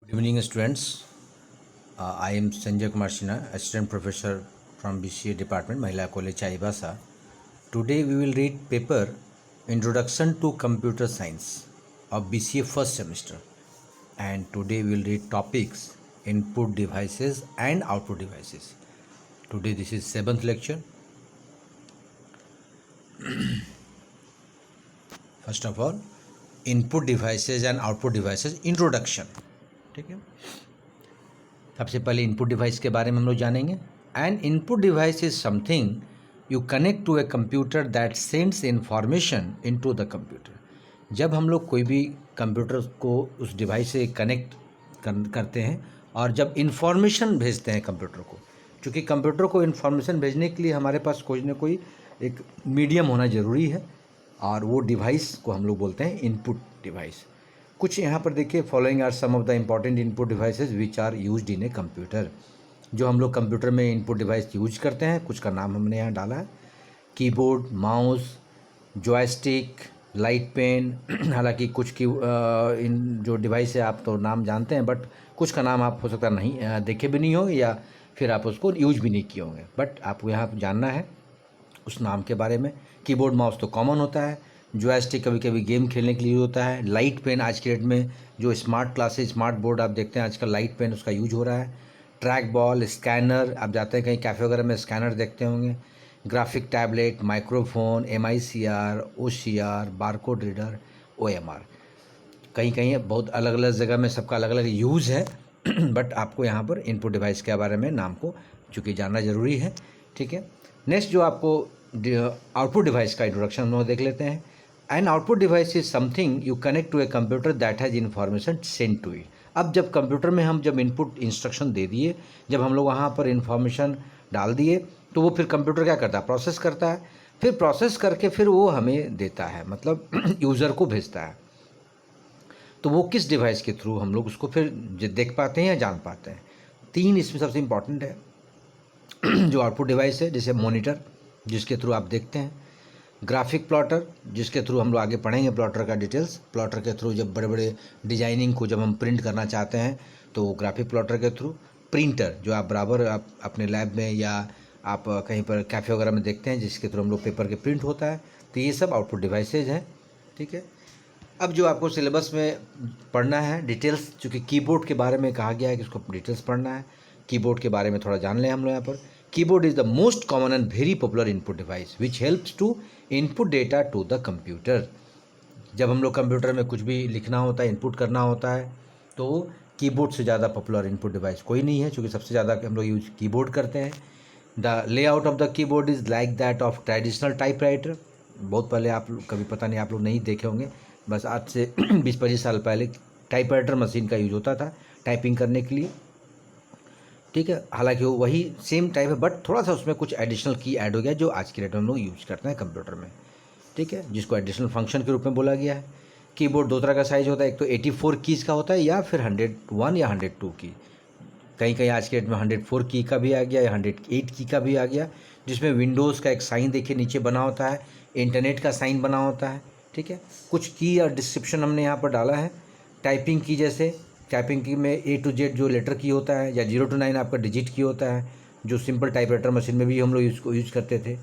Good evening, students. I am Sanjay Kumar Sinha, Assistant Professor from BCA Department, Mahila College, Chaibasa. Today we will read paper Introduction to Computer Science of BCA first semester. And today we will read topics Input Devices and Output Devices. Today this is 7th lecture. First of all, Input Devices and Output Devices Introduction. ठीक है, सबसे पहले input device के बारे में हम लोग जानेंगे. An input device is something you connect to a computer that sends information into the computer. जब हम लोग कोई भी कंप्यूटर को उस डिवाइस से कनेक्ट करते हैं और जब इंफॉर्मेशन भेजते हैं कंप्यूटर को, क्योंकि कंप्यूटर को इंफॉर्मेशन भेजने के लिए हमारे पास कोई ना कोई एक मीडियम होना ज़रूरी है, और वो डिवाइस को हम लोग बोलते हैं इनपुट डिवाइस. कुछ यहाँ पर देखिए, following are some of the important input devices which are used in a computer. जो हम लोग कंप्यूटर में इनपुट डिवाइस यूज करते हैं, कुछ का नाम हमने यहाँ डाला है. Keyboard, mouse, joystick, light pen. हालांकि कुछ की इन जो डिवाइस है आप तो नाम जानते हैं, बट कुछ का नाम आप हो सकता नहीं देखे भी नहीं हो, या फिर आप उसको यूज भी नहीं किए होंगे, बट आपको यहाँ जानना है उस नाम के बारे में. कीबोर्ड माउस तो कॉमन होता है. जॉयस्टिक कभी कभी गेम खेलने के लिए होता है. लाइट पेन आज के डेट में जो स्मार्ट क्लासेस, स्मार्ट बोर्ड आप देखते हैं आजकल, लाइट पेन उसका यूज हो रहा है. ट्रैक बॉल, स्कैनर, आप जाते हैं कहीं कैफ़े वगैरह में स्कैनर देखते होंगे. Graphic tablet, microphone, MICR, OCR, barcode reader, OMR. कहीं कहीं बहुत अलग अलग जगह में सबका अलग अलग यूज़ है. बट आपको यहाँ पर इनपुट डिवाइस के बारे में नाम को चूँकि जानना ज़रूरी है. ठीक है, नेक्स्ट जो आपको आउटपुट डिवाइस का इंट्रोडक्शन हम लोग देख लेते हैं. An output device is something you connect to a computer that has information sent to it. अब जब कंप्यूटर में हम जब इनपुट इंस्ट्रक्शन दे दिए, जब हम लोग वहाँ पर इन्फॉर्मेशन डाल दिए, तो वो फिर कंप्यूटर क्या करता है, प्रोसेस करता है. फिर प्रोसेस करके फिर वो हमें देता है, मतलब यूज़र को भेजता है. तो वो किस डिवाइस के थ्रू हम लोग उसको फिर देख पाते हैं या जान पाते हैं. 3 इसमें सबसे इम्पॉर्टेंट है जो आउटपुट डिवाइस है. जैसे मॉनिटर, जिसके थ्रू आप देखते हैं. ग्राफिक प्लॉटर, जिसके थ्रू हम लोग आगे पढ़ेंगे प्लॉटर का डिटेल्स. प्लॉटर के थ्रू जब बड़े बड़े डिजाइनिंग को जब हम प्रिंट करना चाहते हैं तो ग्राफिक प्लॉटर के थ्रू. प्रिंटर, जो आप बराबर आप अपने लैब में या आप कहीं पर कैफ़े वगैरह में देखते हैं, जिसके थ्रू हम लोग पेपर के प्रिंट होता है. तो ये सब आउटपुट डिवाइसेज हैं. ठीक है, अब जो आपको सिलेबस में पढ़ना है डिटेल्स, चूँकि कीबोर्ड के बारे में कहा गया है कि उसको डिटेल्स पढ़ना है. कीबोर्ड के बारे में थोड़ा जान लें हम लोग यहाँ पर. Keyboard is the most common and very popular input device which helps to input data to the computer. जब हम लोग कंप्यूटर में कुछ भी लिखना होता है, इनपुट करना होता है, तो कीबोर्ड से ज़्यादा पॉपुलर इनपुट डिवाइस कोई नहीं है, क्योंकि सबसे ज़्यादा हम लोग यूज कीबोर्ड करते हैं. The layout of the keyboard is like that of traditional typewriter. बहुत पहले आप कभी पता नहीं आप लोग नहीं देखे होंगे, बस आज से 20-25 साल पहले टाइपराइटर मशीन का यूज होता था टाइपिंग करने के लिए. ठीक है, हालांकि वो वही सेम टाइप है, बट थोड़ा सा उसमें कुछ एडिशनल की ऐड हो गया जो आज की डेट में हम लोग यूज करते हैं कंप्यूटर में. ठीक है, जिसको एडिशनल फंक्शन के रूप में बोला गया है. कीबोर्ड 2 तरह का साइज होता है, एक तो 84 कीज़ का होता है या फिर 101 या 102 की. कहीं कहीं आज के डेट में 104 की का भी आ गया या 108 की का भी आ गया, जिसमें विंडोज़ का एक साइन देखिए नीचे बना होता है, इंटरनेट का साइन बना होता है. ठीक है, कुछ की और डिस्क्रिप्शन हमने यहाँ पर डाला है. टाइपिंग की, जैसे टाइपिंग की में A to Z जो लेटर की होता है, या 0 to 9 आपका डिजिट की होता है, जो सिंपल टाइपराइटर मशीन में भी हम लोग इसको यूज करते थे.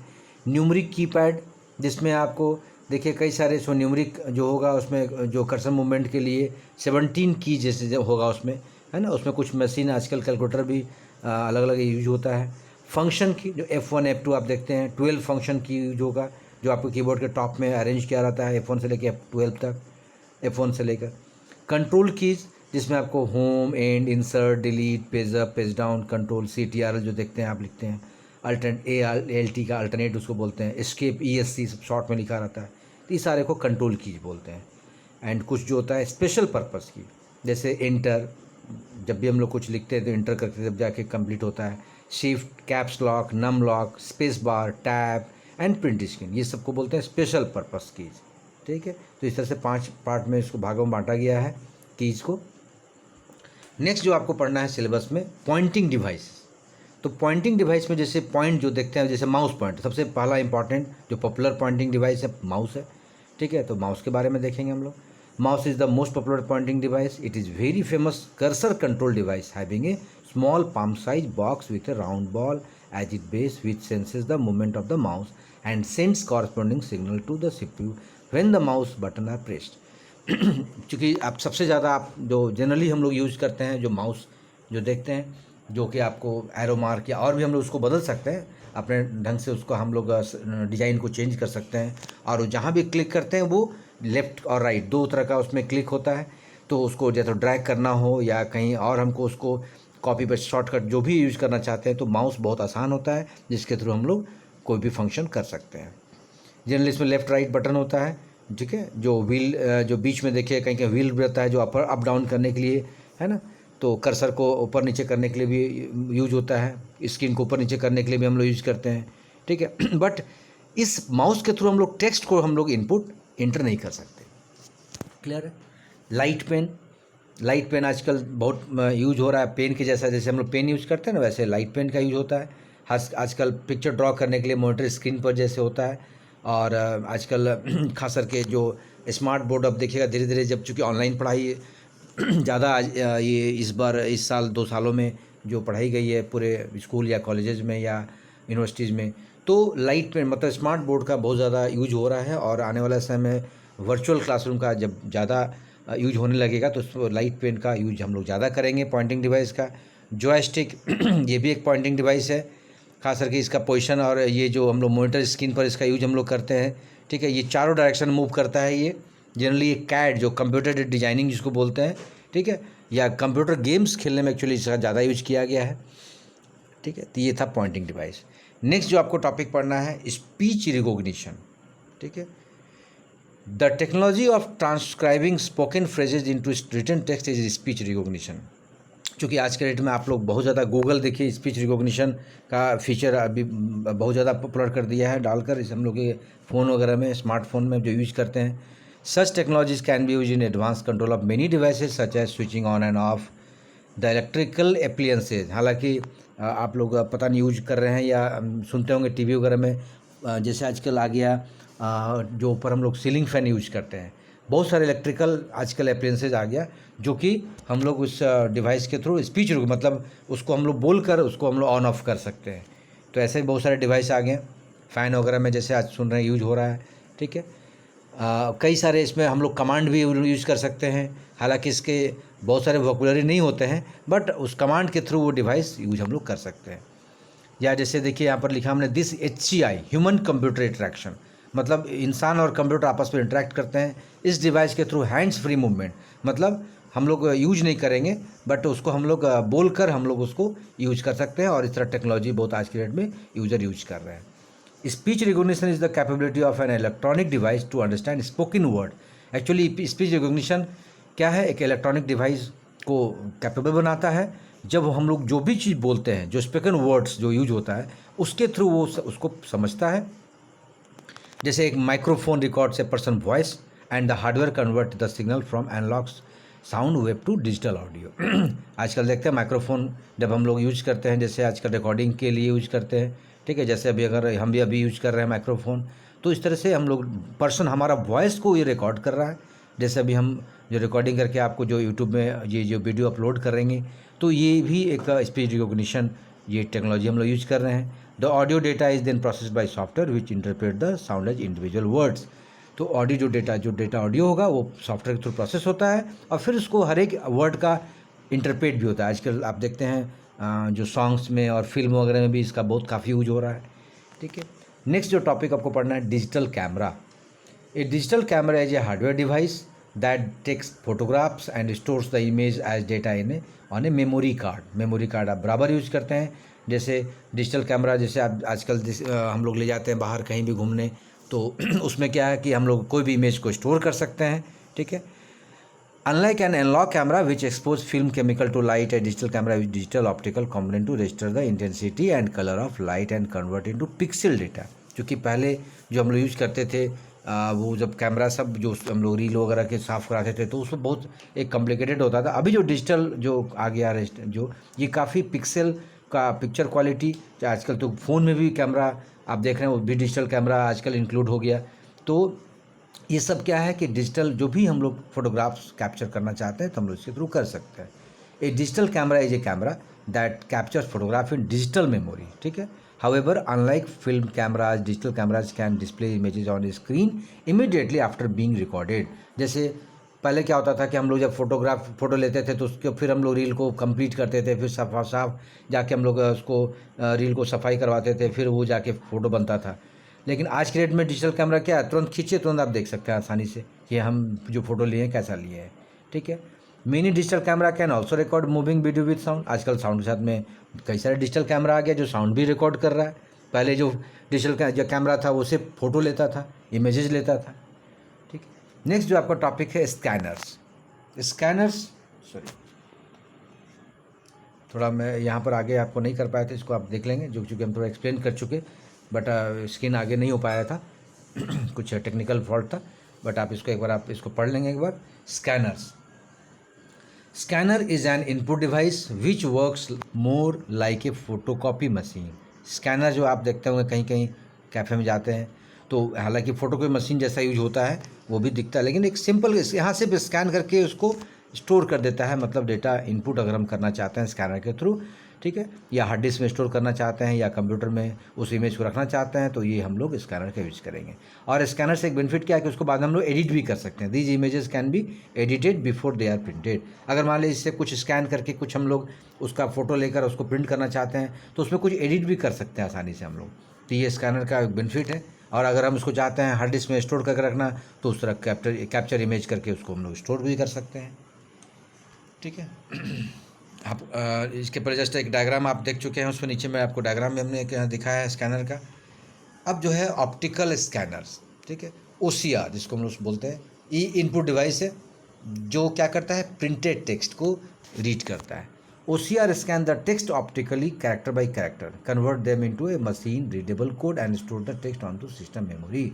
न्यूमरिक कीपैड, जिसमें आपको देखिए कई सारे सो न्यूमरिक जो होगा उसमें जो कर्सर मूवमेंट के लिए 17 की जैसे जो होगा उसमें, है ना, उसमें कुछ मशीन आजकल कैलकुलेटर भी अलग अलग यूज होता है. फंक्शन की जो F1 F2 आप देखते हैं, 12 फंक्शन की यूज होगा, जो आपको कीबोर्ड के टॉप में अरेंज किया रहता है F1 से लेकर F12 तक. F1 से लेकर कंट्रोल कीज़, जिसमें आपको home, and, insert, delete, page up, page down, control, CTRL जो देखते हैं आप लिखते हैं, अल्टरनेट ALT का अल्टरनेट उसको बोलते हैं, एस्केप ESC सब शॉर्ट में लिखा रहता है. तो ये सारे को कंट्रोल कीज बोलते हैं. एंड कुछ जो होता है स्पेशल पर्पस की, जैसे एंटर, जब भी हम लोग कुछ लिखते हैं तो एंटर करके जब जाके कंप्लीट होता है. Shift, caps lock, num lock, space bar, tab and print screen, ये सबको बोलते हैं स्पेशल पर्पस कीज. ठीक है, तो इस तरह से 5 पार्ट में इसको भागों में बांटा गया है कीज को. नेक्स्ट जो आपको पढ़ना है सिलेबस में, पॉइंटिंग डिवाइस. तो पॉइंटिंग डिवाइस में जैसे पॉइंट जो देखते हैं, जैसे माउस पॉइंट, सबसे पहला इंपॉर्टेंट जो पॉपुलर पॉइंटिंग डिवाइस है माउस है. ठीक है, तो माउस के बारे में देखेंगे हम लोग. Mouse is the most popular pointing device. It is very famous cursor control device having a small palm size box with a round ball as its base which senses the movement of the mouse and sends corresponding signal to the CPU when the mouse button are pressed. चूँकि आप सबसे ज़्यादा आप जो generally हम लोग use करते हैं जो माउस जो देखते हैं जो कि आपको एरो मार्क या और भी हम लोग उसको बदल सकते हैं अपने ढंग से, उसको हम लोग डिज़ाइन को चेंज कर सकते हैं और जहाँ भी क्लिक करते हैं वो लेफ़्ट और राइट दो तरह का उसमें क्लिक होता है। तो उसको जैसे ड्रैग करना हो या कहीं और हमको उसको कॉपी पेस्ट शॉर्टकट जो भी यूज़ करना चाहते हैं तो माउस बहुत आसान होता है जिसके थ्रू हम लोग कोई भी फंक्शन कर सकते हैं। जनरली इसमें लेफ़्ट राइट बटन होता है, ठीक है, जो व्हील जो बीच में देखिए कहीं कहीं व्हील रहता है जो अपर अप डाउन करने के लिए है ना, तो कर्सर को ऊपर नीचे करने के लिए भी यूज होता है, स्क्रीन को ऊपर नीचे करने के लिए भी हम लोग यूज करते हैं, ठीक है। बट इस माउस के थ्रू हम लोग टेक्स्ट को हम लोग इनपुट इंटर नहीं कर सकते। क्लियर है। लाइट पेन आजकल बहुत यूज हो रहा है, पेन के जैसा, जैसे हम लोग पेन यूज करते हैं ना वैसे लाइट पेन का यूज होता है। आजकल पिक्चर ड्रॉ करने के लिए मॉनिटर स्क्रीन पर जैसे होता है। और आजकल खास करके जो स्मार्ट बोर्ड अब देखिएगा धीरे धीरे, जब चूँकि ऑनलाइन पढ़ाई ज़्यादा ये इस साल 2 सालों में जो पढ़ाई गई है पूरे स्कूल या कॉलेजेस में या यूनिवर्सिटीज़ में, तो लाइट पेन मतलब स्मार्ट बोर्ड का बहुत ज़्यादा यूज हो रहा है। और आने वाला समय में वर्चुअल क्लासरूम का जब ज़्यादा यूज होने लगेगा तो लाइट पेन का यूज हम लोग ज़्यादा करेंगे। पॉइंटिंग डिवाइस का जॉयस्टिक ये भी एक पॉइंटिंग डिवाइस है, खास करके इसका पोजीशन और ये जो हम लोग मॉनिटर स्क्रीन पर इसका यूज हम लोग करते हैं, ठीक है। ये चारों डायरेक्शन मूव करता है। ये जनरली एक कैड जो कंप्यूटर डिजाइनिंग जिसको बोलते हैं, ठीक है, या कंप्यूटर गेम्स खेलने में एक्चुअली इसका ज़्यादा यूज किया गया है, ठीक है। तो ये था पॉइंटिंग डिवाइस। नेक्स्ट जो आपको टॉपिक पढ़ना है स्पीच रिकॉग्निशन, ठीक है। The technology of transcribing spoken phrases into written text is speech recognition. चूँकि आज के डेट में आप लोग बहुत ज़्यादा गूगल देखिए स्पीच रिकॉग्निशन का फीचर अभी बहुत ज़्यादा पॉपुलर कर दिया है डालकर, इस हम लोग के फ़ोन वगैरह में स्मार्टफोन में जो यूज करते हैं। Such technologies can be use in advance control of many devices such as switching on and off the electrical appliances. हालांकि आप लोग पता नहीं यूज कर रहे हैं या सुनते होंगे टीवी वगैरह में, जैसे आजकल आ गया जो ऊपर हम लोग सीलिंग फ़ैन यूज करते हैं, बहुत सारे इलेक्ट्रिकल आजकल एप्लियंसेज आ गया जो कि हम लोग उस डिवाइस के थ्रू स्पीच मतलब उसको हम लोग बोल कर उसको हम लोग ऑन ऑफ कर सकते हैं। तो ऐसे बहुत सारे डिवाइस आ गए फ़ैन वगैरह में, जैसे आज सुन रहे हैं यूज हो रहा है, ठीक है। कई सारे इसमें हम लोग कमांड भी यूज कर सकते हैं, हालांकि इसके बहुत सारे वोकैबुलरी नहीं होते हैं बट उस कमांड के थ्रू वो डिवाइस यूज हम लोग कर सकते हैं। या जैसे देखिए यहाँ पर लिखा हमने this HCI human computer interaction, मतलब इंसान और कंप्यूटर आपस में इंटरेक्ट करते हैं इस डिवाइस के थ्रू हैंड्स फ्री मूवमेंट, मतलब हम लोग यूज नहीं करेंगे बट उसको हम लोग बोल कर हम लोग उसको यूज कर सकते हैं। और इस तरह टेक्नोलॉजी बहुत आज की डेट में यूजर यूज कर रहे हैं। Speech recognition is the capability of an electronic device to understand spoken word. Actually speech recognition क्या है, एक इलेक्ट्रॉनिक डिवाइस को कैपेबल बनाता है जब हम लोग जो भी चीज़ बोलते हैं, जो स्पोकन वर्ड्स जो यूज होता है उसके थ्रू वो उसको समझता है। जैसे एक microphone records a person voice and the hardware convert the signal from analog sound wave to digital audio. आजकल देखते हैं माइक्रोफोन जब हम लोग यूज करते हैं, जैसे आजकल रिकॉर्डिंग के लिए यूज करते हैं, ठीक है। जैसे अभी अगर हम भी अभी यूज कर रहे हैं माइक्रोफोन, तो इस तरह से हम लोग पर्सन हमारा वॉइस को ये रिकॉर्ड कर रहा है। जैसे अभी हम जो रिकॉर्डिंग करके आपको जो यूट्यूब में ये जो वीडियो अपलोड करेंगे, तो ये भी एक स्पीच रिकॉग्निशन ये टेक्नोलॉजी हम लोग यूज कर रहे हैं। The audio data is then process by software which interpret the sound as individual words. तो ऑडियो जो डेटा ऑडियो होगा वो सॉफ्टवेयर के थ्रू प्रोसेस होता है और फिर उसको हर एक वर्ड का इंटरप्रेट भी होता है। आजकल आप देखते हैं जो सॉन्ग्स में और फिल्म वगैरह में भी इसका बहुत काफ़ी यूज हो रहा है, ठीक है। नेक्स्ट जो टॉपिक आपको पढ़ना है digital camera. A digital camera is a hardware device that takes photographs and stores the image as data in on a memory card. Memory card आप बराबर यूज करते हैं। जैसे डिजिटल कैमरा, जैसे आप आजकल हम लोग ले जाते हैं बाहर कहीं भी घूमने, तो उसमें क्या है कि हम लोग कोई भी इमेज को स्टोर कर सकते हैं, ठीक है। Unlike an analog camera which expose film chemical to light, a digital camera which digital optical component to register the intensity and colour of light and convert into pixel data. क्योंकि पहले जो हम लोग यूज करते थे वो जब camera सब जो हम लोग रील वगैरह के साफ़ कराते थे तो उसमें बहुत एक कॉम्प्लिकेटेड होता था। अभी जो डिजिटल जो आ गया जो ये काफ़ी पिक्सल का पिक्चर क्वालिटी, आजकल तो फ़ोन में भी कैमरा आप देख रहे हैं वो भी डिजिटल कैमरा आजकल इंक्लूड हो गया। तो ये सब क्या है कि डिजिटल जो भी हम लोग फोटोग्राफ्स कैप्चर करना चाहते हैं तो हम लोग इसके थ्रू कर सकते हैं। A digital camera is a camera that captures photograph in digital memory, ठीक है। However unlike film cameras, digital cameras can display images on screen immediately after being recorded. जैसे पहले क्या होता था कि हम लोग जब फ़ोटो लेते थे तो उसके फिर हम लोग रील को कंप्लीट करते थे, फिर साफ जाके हम लोग उसको रील को सफाई करवाते थे, फिर वो जाके फ़ोटो बनता था। लेकिन आज के डेट में डिजिटल कैमरा क्या है, तुरंत खींचे तुरंत आप देख सकते हैं आसानी से कि हम जो फ़ोटो लिए हैं कैसा लिए हैं, ठीक है। Mini digital camera can also record moving video with sound. आजकल साउंड के साथ में कई सारे डिजिटल कैमरा आ गया जो साउंड भी रिकॉर्ड कर रहा है। पहले जो डिजिटल जो कैमरा था वो सिर्फ फ़ोटो लेता था, इमेजेस लेता था, ठीक है। नेक्स्ट जो आपका टॉपिक है स्कैनर्स। स्कैनर्स सॉरी, थोड़ा मैं यहाँ पर आगे आपको नहीं कर पाए थे, इसको आप देख लेंगे, जो चूँकि हम थोड़ा एक्सप्लेन कर चुके, बट स्क्रीन आगे नहीं हो पाया था कुछ टेक्निकल फॉल्ट था, बट आप इसको एक बार आप इसको पढ़ लेंगे एक बार। Scanners, scanner is an input device which works more like a photocopy machine. Scanner जो आप देखते होंगे कहीं कहीं कैफ़े में जाते हैं तो हालांकि फ़ोटोकॉपी मशीन जैसा यूज होता है वो भी दिखता है, लेकिन एक सिंपल यहाँ से स्कैन करके उसको स्टोर कर देता है, मतलब डेटा इनपुट अगर हम करना चाहते हैं स्कैनर के थ्रू, ठीक है, या हार्ड डिस्क में स्टोर करना चाहते हैं या कंप्यूटर में उस इमेज को रखना चाहते हैं तो ये हम लोग स्कैनर का यूज़ करेंगे। और स्कैनर से एक बेनिफिट क्या है कि उसको बाद में हम लोग एडिट भी कर सकते हैं। These images can be edited before they are printed. अगर मान लीजिए इससे कुछ स्कैन करके कुछ हम लोग उसका फ़ोटो लेकर उसको प्रिंट करना चाहते हैं तो उसमें कुछ एडिट भी कर सकते हैं आसानी से हम लोग, तो ये स्कैनर का बेनिफिट है। और अगर हम उसको चाहते हैं हार्ड डिस्क में स्टोर करके रखना तो उस तरह कैप्चर इमेज करके उसको हम लोग स्टोर भी कर सकते हैं, ठीक है। आप इसके पर जस्ट एक डायग्राम आप देख चुके हैं, उसमें नीचे में आपको डायग्राम में हमने क्या दिखाया है स्कैनर का। अब जो है ऑप्टिकल स्कैनर्स, ठीक है, OCR जिसको हम लोग बोलते हैं, ये इनपुट डिवाइस है जो क्या करता है, प्रिंटेड टेक्स्ट को रीड करता है। OCR scan the text optically character by character, convert them into a machine readable code and store the text on to system memory.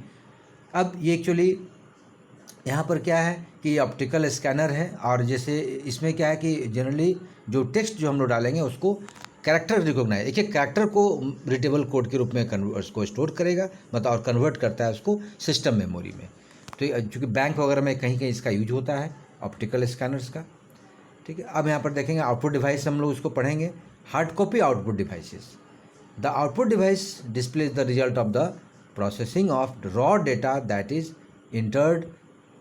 अब ये एक्चुअली यहाँ पर क्या है कि ऑप्टिकल स्कैनर है, और जैसे इसमें क्या है कि जनरली जो टेक्स्ट जो हम लोग डालेंगे उसको कैरेक्टर रिकॉग्नाइज, एक एक कैरेक्टर को रीडेबल कोड के रूप में उसको स्टोर करेगा, मतलब और कन्वर्ट करता है उसको सिस्टम मेमोरी में। तो चूँकि बैंक वगैरह में कहीं कहीं इसका यूज होता है ऑप्टिकल स्कैनर्स का, ठीक है। अब यहाँ पर देखेंगे आउटपुट डिवाइस, हम लोग उसको पढ़ेंगे। Hard copy output devices, the output device displays the result of the processing of raw data that is entered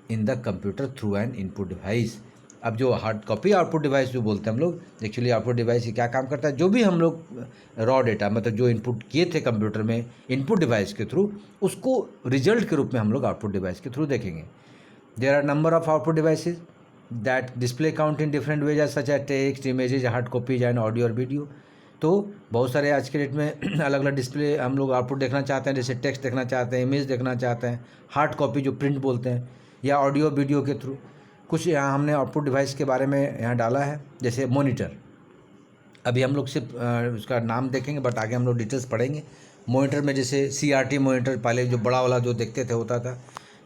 in the computer through an input device. अब जो हार्ड कॉपी आउटपुट डिवाइस जो बोलते हैं हम लोग, एक्चुअली आउटपुट डिवाइस क्या काम करता है, जो भी हम लोग रॉ डेटा मतलब जो इनपुट किए थे कंप्यूटर में इनपुट डिवाइस के थ्रू, उसको रिजल्ट के रूप में हम लोग आउटपुट डिवाइस के थ्रू देखेंगे। There are number of output devices that display count in different ways such as text, images, hard copies and audio और वीडियो। तो बहुत सारे आज के डेट में अलग अलग डिस्प्ले हम लोग आउटपुट देखना चाहते हैं, जैसे टेक्स्ट देखना चाहते हैं, इमेज देखना चाहते हैं, हार्ड कॉपी जो प्रिंट बोलते हैं, या ऑडियो वीडियो के थ्रू। कुछ यहाँ हमने आउटपुट डिवाइस के बारे में यहाँ डाला है, जैसे मॉनिटर। अभी हम लोग सिर्फ उसका नाम देखेंगे बट आगे हम लोग डिटेल्स पढ़ेंगे। मॉनिटर में जैसे CRT मॉनिटर पहले जो बड़ा वाला जो देखते थे होता था,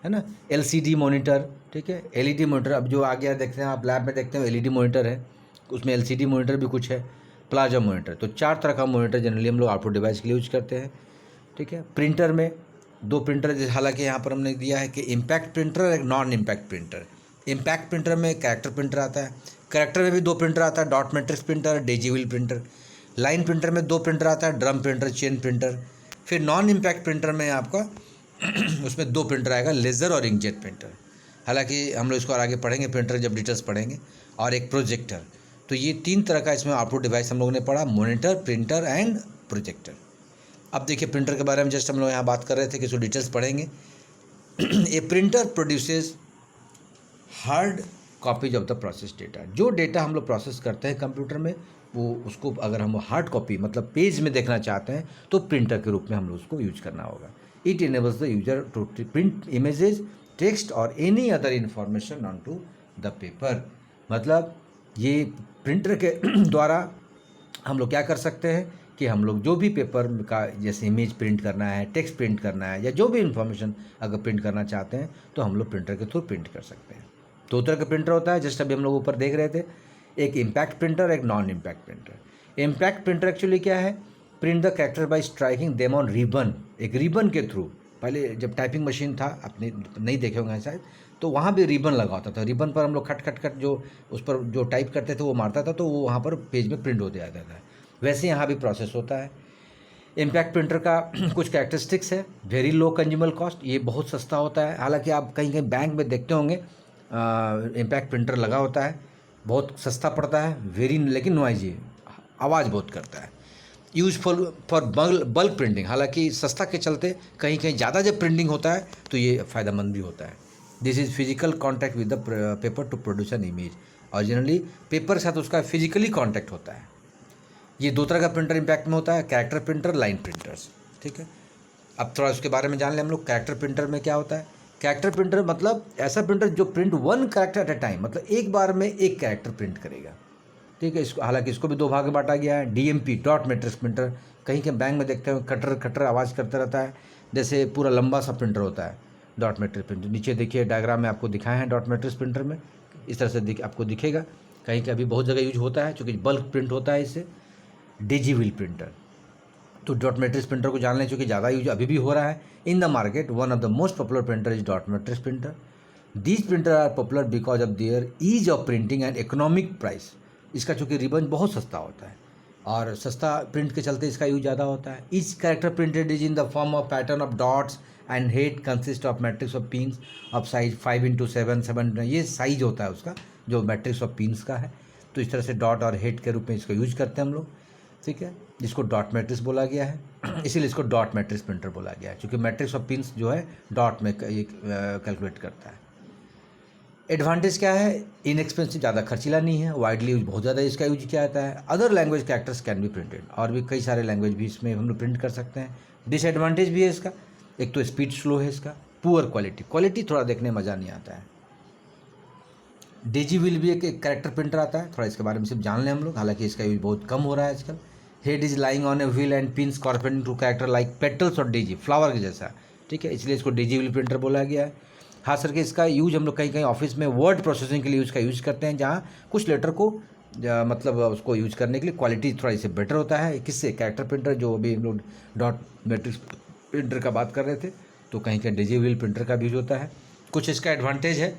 है ना, LCD मॉनिटर, ठीक है, LED मॉनिटर। अब जो आ गया देखते हैं आप लैब में देखते हैं LED मॉनिटर है, उसमें LCD मॉनिटर भी कुछ है, प्लाज्मा मॉनिटर। तो 4 तरह का मॉनिटर जनरली हम लोग आउटपुट डिवाइस के लिए यूज करते हैं, ठीक है। प्रिंटर में 2 प्रिंटर, हालांकि यहाँ पर हमने दिया है कि इम्पैक्ट प्रिंटर और एक non impact printer. Impact printer में कैरेक्टर प्रिंटर आता है, कैरेक्टर में भी 2 प्रिंटर आता है, dot matrix printer, daisy wheel printer. Line printer में 2 प्रिंटर आता है, ड्रम प्रिंटर, चेन प्रिंटर। फिर नॉन इम्पैक्ट प्रिंटर में आपका उसमें 2 प्रिंटर आएगा, लेज़र और इंकजेट प्रिंटर। हालांकि हम लोग इसको और आगे पढ़ेंगे प्रिंटर जब डिटेल्स पढ़ेंगे। और एक प्रोजेक्टर। तो ये 3 तरह का इसमें आउटपुट डिवाइस हम लोगों ने पढ़ा, मॉनिटर, प्रिंटर एंड प्रोजेक्टर। अब देखिए प्रिंटर के बारे में जस्ट हम लोग यहाँ बात कर रहे थे कि इसको डिटेल्स पढ़ेंगे। A printer produces hard copies of the process data. जो डेटा हम लोग प्रोसेस करते हैं कंप्यूटर में, वो उसको अगर हम हार्ड कॉपी मतलब पेज में देखना चाहते हैं तो प्रिंटर के रूप में हम लोग उसको यूज करना होगा। It enables the user to print images, text और any other information on to the paper. मतलब ये प्रिंटर के द्वारा हम लोग क्या कर सकते हैं कि हम लोग जो भी पेपर का जैसे इमेज प्रिंट करना है, टेक्स्ट प्रिंट करना है, या जो भी इन्फॉर्मेशन अगर प्रिंट करना चाहते हैं तो हम लोग प्रिंटर के थ्रू प्रिंट कर सकते हैं। 2 तरह का प्रिंटर होता है, जस्ट अभी हम लोग ऊपर देख रहे थे, एक इम्पैक्ट प्रिंटर, एक non impact printer. Impact printer actually क्या है, print the character bye striking them on ribbon, एक रिबन के थ्रू पहले जब टाइपिंग मशीन था, अपने नहीं देखे होंगे शायद, तो वहाँ भी रिबन लगा होता था। रिबन पर हम लोग खट खट खट जो उस पर जो टाइप करते थे वो मारता था, तो वो वहाँ पर पेज में प्रिंट होते जाता था। वैसे यहाँ भी प्रोसेस होता है। इम्पैक्ट प्रिंटर का कुछ कैरेक्टरिस्टिक्स है। वेरी लो कंज्यूमर कॉस्ट, ये बहुत सस्ता होता है। हालांकि आप कहीं कहीं बैंक में देखते होंगे इम्पैक्ट प्रिंटर लगा होता है, बहुत सस्ता पड़ता है। वेरी लेकिन नॉइजी, आवाज़ बहुत करता है। यूजफुल फॉर बल्क प्रिंटिंग, हालांकि सस्ता के चलते कहीं कहीं ज़्यादा जब प्रिंटिंग होता है तो ये फ़ायदेमंद भी होता है। This is physical contact with the paper two produce an image. Originally paper के साथ उसका फिजिकली कॉन्टैक्ट होता है। ये दो तरह का प्रिंटर इम्पैक्ट में होता है, कैरेक्टर प्रिंटर, लाइन प्रिंटर्स। ठीक है, अब थोड़ा उसके बारे में जान लें हम लोग। कैरेक्टर प्रिंटर में क्या होता है? कैरेक्टर प्रिंटर मतलब ऐसा प्रिंटर जो print one character eight a time, मतलब एक बार में एक कैरेक्टर प्रिंट करेगा। ठीक है, इसको हालांकि इसको भी दो भाग में बांटा गया है। डीएमपी, डॉट मैट्रिक्स प्रिंटर, कहीं के बैंक में देखते हैं कटर कटर आवाज़ करता रहता है, जैसे पूरा लंबा सा प्रिंटर होता है डॉट मैट्रिक्स प्रिंटर। नीचे देखिए डायग्राम में आपको दिखाए हैं डॉट मैट्रिक्स प्रिंटर में, इस तरह से आपको दिखेगा। कहीं का भी बहुत जगह यूज होता है क्योंकि बल्क प्रिंट होता है इससे। डिजिटल प्रिंटर, तो डॉट मैट्रिक्स प्रिंटर को जान लें, चूँकि ज़्यादा यूज अभी भी हो रहा है in the market. One of the most popular printer is dot matrix printer. These printer are popular because of their ease of printing and economic price. इसका चूँकि रिबन बहुत सस्ता होता है और सस्ता प्रिंट के चलते इसका यूज ज़्यादा होता है। Each character printed is in the form of pattern of dots and head consist of matrix of pins of size 5x7, 7, ये साइज होता है उसका जो मैट्रिक्स ऑफ पिन्स का है। तो इस तरह से डॉट और हेड के रूप में इसका यूज करते हैं हम लोग। ठीक है, जिसको डॉट मैट्रिक्स बोला गया है, इसीलिए इसको डॉट मैट्रिक्स प्रिंटर बोला गया है, क्योंकि मैट्रिक्स ऑफ पिन्स जो है डॉट में कैलकुलेट करता है। एडवांटेज क्या है? इनएक्सपेंसिव, ज़्यादा खर्चीला नहीं है, वाइडली यूज, बहुत ज़्यादा इसका यूज किया जाता है। Other language characters can be printed, और भी कई सारे लैंग्वेज भी इसमें हम लोग प्रिंट कर सकते हैं। डिसएडवांटेज भी है इसका, एक तो स्पीड स्लो है इसका, पुअर क्वालिटी थोड़ा देखने में मज़ा नहीं आता है। डिजिविल भी एक कैरेक्टर प्रिंटर आता है, थोड़ा इसके बारे में सिर्फ जान लें हम लोग, हालांकि इसका यूज बहुत कम हो रहा है आजकल। Head is lying on a wheel and pins corporating to character like petals और डेजी, फ्लावर के जैसा। ठीक है, इसलिए इसको डिजिविल प्रिंटर बोला गया है। खास करके इसका यूज हम लोग कहीं कहीं ऑफिस में वर्ड प्रोसेसिंग के लिए इसका यूज करते हैं, जहाँ कुछ लेटर को मतलब उसको यूज करने के लिए क्वालिटी थोड़ा इससे बेटर होता है। किससे? कैरेक्टर प्रिंटर, जो अभी हम लोग डॉट मैट्रिक्स प्रिंटर का बात कर रहे थे, तो कहीं कहीं डिजिविल प्रिंटर का भी यूज होता है। कुछ इसका एडवांटेज है,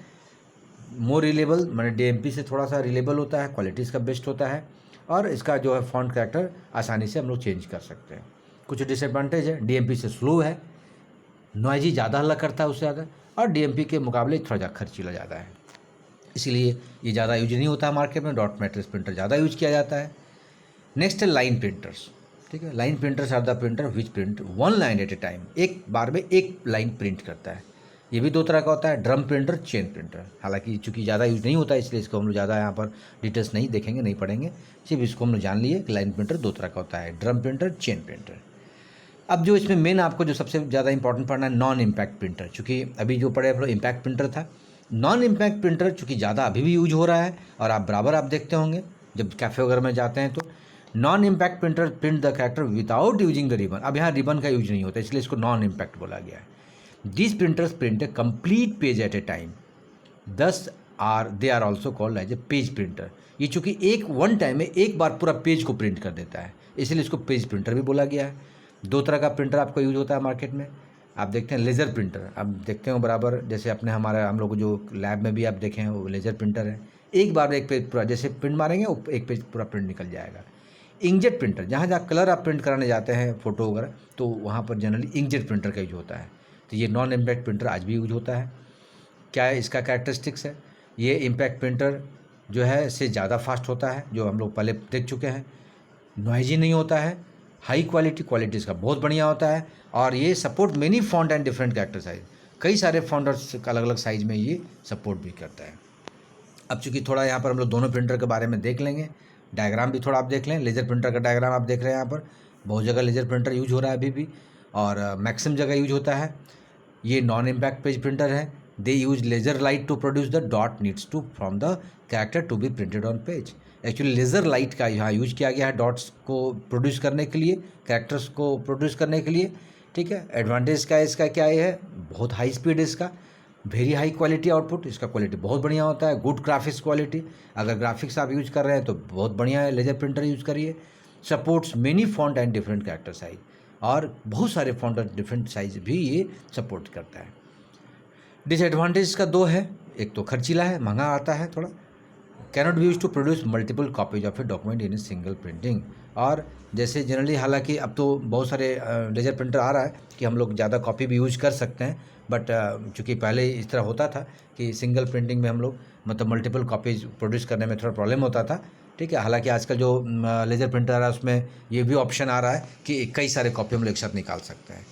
मोर रिलेबल, मैंने डीएमपी से थोड़ा सा रिलेबल होता है, क्वालिटी इसका बेस्ट होता है, और इसका जो है फॉन्ट कैरेक्टर आसानी से हम लोग चेंज कर सकते हैं। कुछ डिसएडवांटेज है, डीएमपी से स्लो है, नॉइजी ज़्यादा हल्ला करता है उससे ज़्यादा, और डीएमपी के मुकाबले थोड़ा ज़्यादा खर्चीला ज़्यादा है, इसीलिए ये ज़्यादा यूज नहीं होता है मार्केट में। डॉट मैट्रिक्स प्रिंटर ज़्यादा यूज किया जाता है। नेक्स्ट है लाइन प्रिंटर्स। ठीक है, line printers are the printer which print one line at a time, एक बार में एक लाइन प्रिंट करता है। ये भी दो तरह का होता है, ड्रम प्रिंटर, चेन प्रिंटर। हालांकि चूंकि ज़्यादा यूज नहीं होता है इसलिए इसको हम लोग ज़्यादा यहाँ पर डिटेल्स नहीं देखेंगे, नहीं पढ़ेंगे, सिर्फ इसको हम लोग जान लिए कि लाइन प्रिंटर दो तरह का होता है, ड्रम प्रिंटर, चेन प्रिंटर। अब जो इसमें मेन आपको जो सबसे ज़्यादा इंपॉर्टेंट पढ़ना है, नॉन इम्पैक्ट प्रिंटर। चूँकि अभी जो पढ़े हम इम्पैक्ट प्रिंटर था, नॉन इम्पैक्ट प्रिंटर चूँकि ज़्यादा अभी भी यूज हो रहा है, और आप बराबर आप देखते होंगे जब कैफ़े वगैरह में जाते हैं, तो non impact printer print the character without using the ribbon. अब यहाँ रिबन का यूज नहीं होता, इसलिए इसको नॉन इम्पैक्ट बोला गया है। These printers print a complete page at a time. Thus they are also called as a page printer. ये चूँकि एक वन टाइम में एक बार पूरा पेज को प्रिंट कर देता है, इसलिए इसको पेज प्रिंटर भी बोला गया है। दो तरह का प्रिंटर आपको यूज होता है मार्केट में, आप देखते हैं लेज़र प्रिंटर, आप देखते हो बराबर, जैसे अपने हम लोग जो लैब में भी आप देखें हैं वो लेज़र प्रिंटर है, एक बार एक पेज पूरा जैसे प्रिंट मारेंगे वो एक पेज पूरा प्रिंट निकल जाएगा। इंकजेट प्रिंटर, जहाँ जहाँ कलर आप प्रिंट कराने जाते हैं फ़ोटो वगैरह, तो वहाँ पर जनरली इंकजेट प्रिंटर का यूज होता है। तो ये नॉन इम्पैक्ट प्रिंटर आज भी यूज होता है। क्या है इसका कैरेक्टरिस्टिक्स है? ये इम्पैक्ट प्रिंटर जो है इससे ज़्यादा फास्ट होता है, जो हम लोग पहले देख चुके हैं। नॉइजी नहीं होता है, हाई क्वालिटी इसका बहुत बढ़िया होता है, और ये support many font and different character size, कई सारे फॉन्ट और अलग अलग साइज में ये सपोर्ट भी करता है। अब चूँकि थोड़ा यहाँ पर हम लोग दोनों प्रिंटर के बारे में देख लेंगे, डायग्राम भी थोड़ा आप देख लें। लेज़र प्रिंटर का डायग्राम आप देख रहे हैं यहाँ पर, बहुत जगह लेज़र प्रिंटर यूज हो रहा है अभी भी, और मैक्सिमम जगह यूज होता है। ये नॉन इम्पैक्ट पेज प्रिंटर है। They use laser light to produce the dot needs to from the character to be printed on page. Actually laser light का यहाँ यूज किया गया है डॉट्स को प्रोड्यूस करने के लिए, कैरेक्टर्स को प्रोड्यूस करने के लिए। ठीक है, एडवांटेज का इसका क्या है? बहुत हाई स्पीड इसका, वेरी हाई क्वालिटी आउटपुट, इसका क्वालिटी बहुत बढ़िया होता है, गुड ग्राफिक्स क्वालिटी। अगर ग्राफिक्स आप यूज कर रहे हैं तो बहुत बढ़िया है, लेज़र प्रिंटर यूज करिए। Supports many font and different character size, और बहुत सारे फॉन्ट और डिफरेंट साइज भी ये सपोर्ट करता है। डिसएडवांटेज इसका दो है, एक तो खर्चीला है, महंगा आता है थोड़ा, cannot be use to produce multiple copies of a document in a single printing. और जैसे जनरली, हालांकि अब तो बहुत सारे लेजर प्रिंटर आ रहा है कि हम लोग ज़्यादा कॉपी भी यूज कर सकते हैं, बट चूँकि पहले इस तरह होता था कि सिंगल प्रिंटिंग में हम लोग मतलब मल्टीपल कॉपीज प्रोड्यूस करने में थोड़ा प्रॉब्लम होता था, ठीक है। हालांकि आजकल जो लेजर प्रिंटर आ रहा है उसमें ये भी ऑप्शन आ रहा है कि कई सारे कॉपी हम लोग एक साथ निकाल सकते हैं,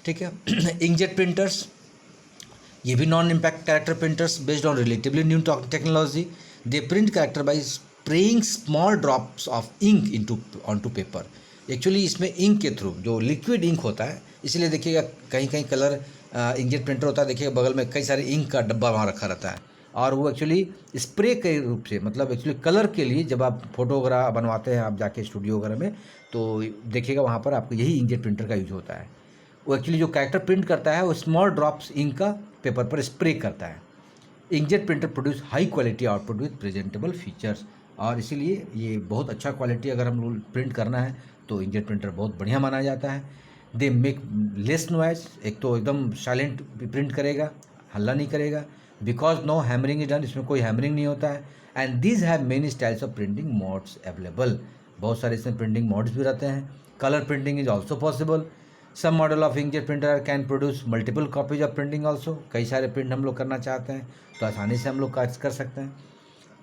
ठीक है। इंकजेट प्रिंटर्स, ये भी non impact character printers based on relatively new technology. They print character by spraying small drops of ink into onto paper. Actually इसमें इंक के थ्रू जो लिक्विड इंक होता है, इसलिए देखिएगा कहीं कहीं कलर इंकजेट प्रिंटर होता है, देखिएगा बगल में कई सारे इंक का डब्बा वहाँ रखा रहता है, और वो एक्चुअली स्प्रे के रूप से, मतलब एक्चुअली कलर के लिए जब आप फोटो वगैरह बनवाते हैं आप जाके स्टूडियो वगैरह में, तो देखिएगा वहाँ पर आपको यही इंकजेट प्रिंटर का यूज होता है। वो एक्चुअली जो कैरेक्टर प्रिंट करता है वो स्मॉल ड्रॉप्स इंक का पेपर पर स्प्रे करता है। Inkjet printer produce high quality output with presentable features, और इसीलिए ये बहुत अच्छा क्वालिटी अगर हम लोग प्रिंट करना है तो इंकजेट प्रिंटर बहुत बढ़िया माना जाता है। दे मेक लेस नॉइज, एक तो एकदम साइलेंट प्रिंट करेगा, हल्ला नहीं करेगा, because no hammering is done, इसमें कोई हैमरिंग नहीं होता है। And these have many styles of printing modes available, बहुत सारे इसमें प्रिंटिंग मोड्स भी रहते हैं। Colour printing is also possible. Some model of inkjet printer can produce multiple copies of printing also, कई सारे प्रिंट हम लोग करना चाहते हैं तो आसानी से हम लोग काज कर सकते हैं।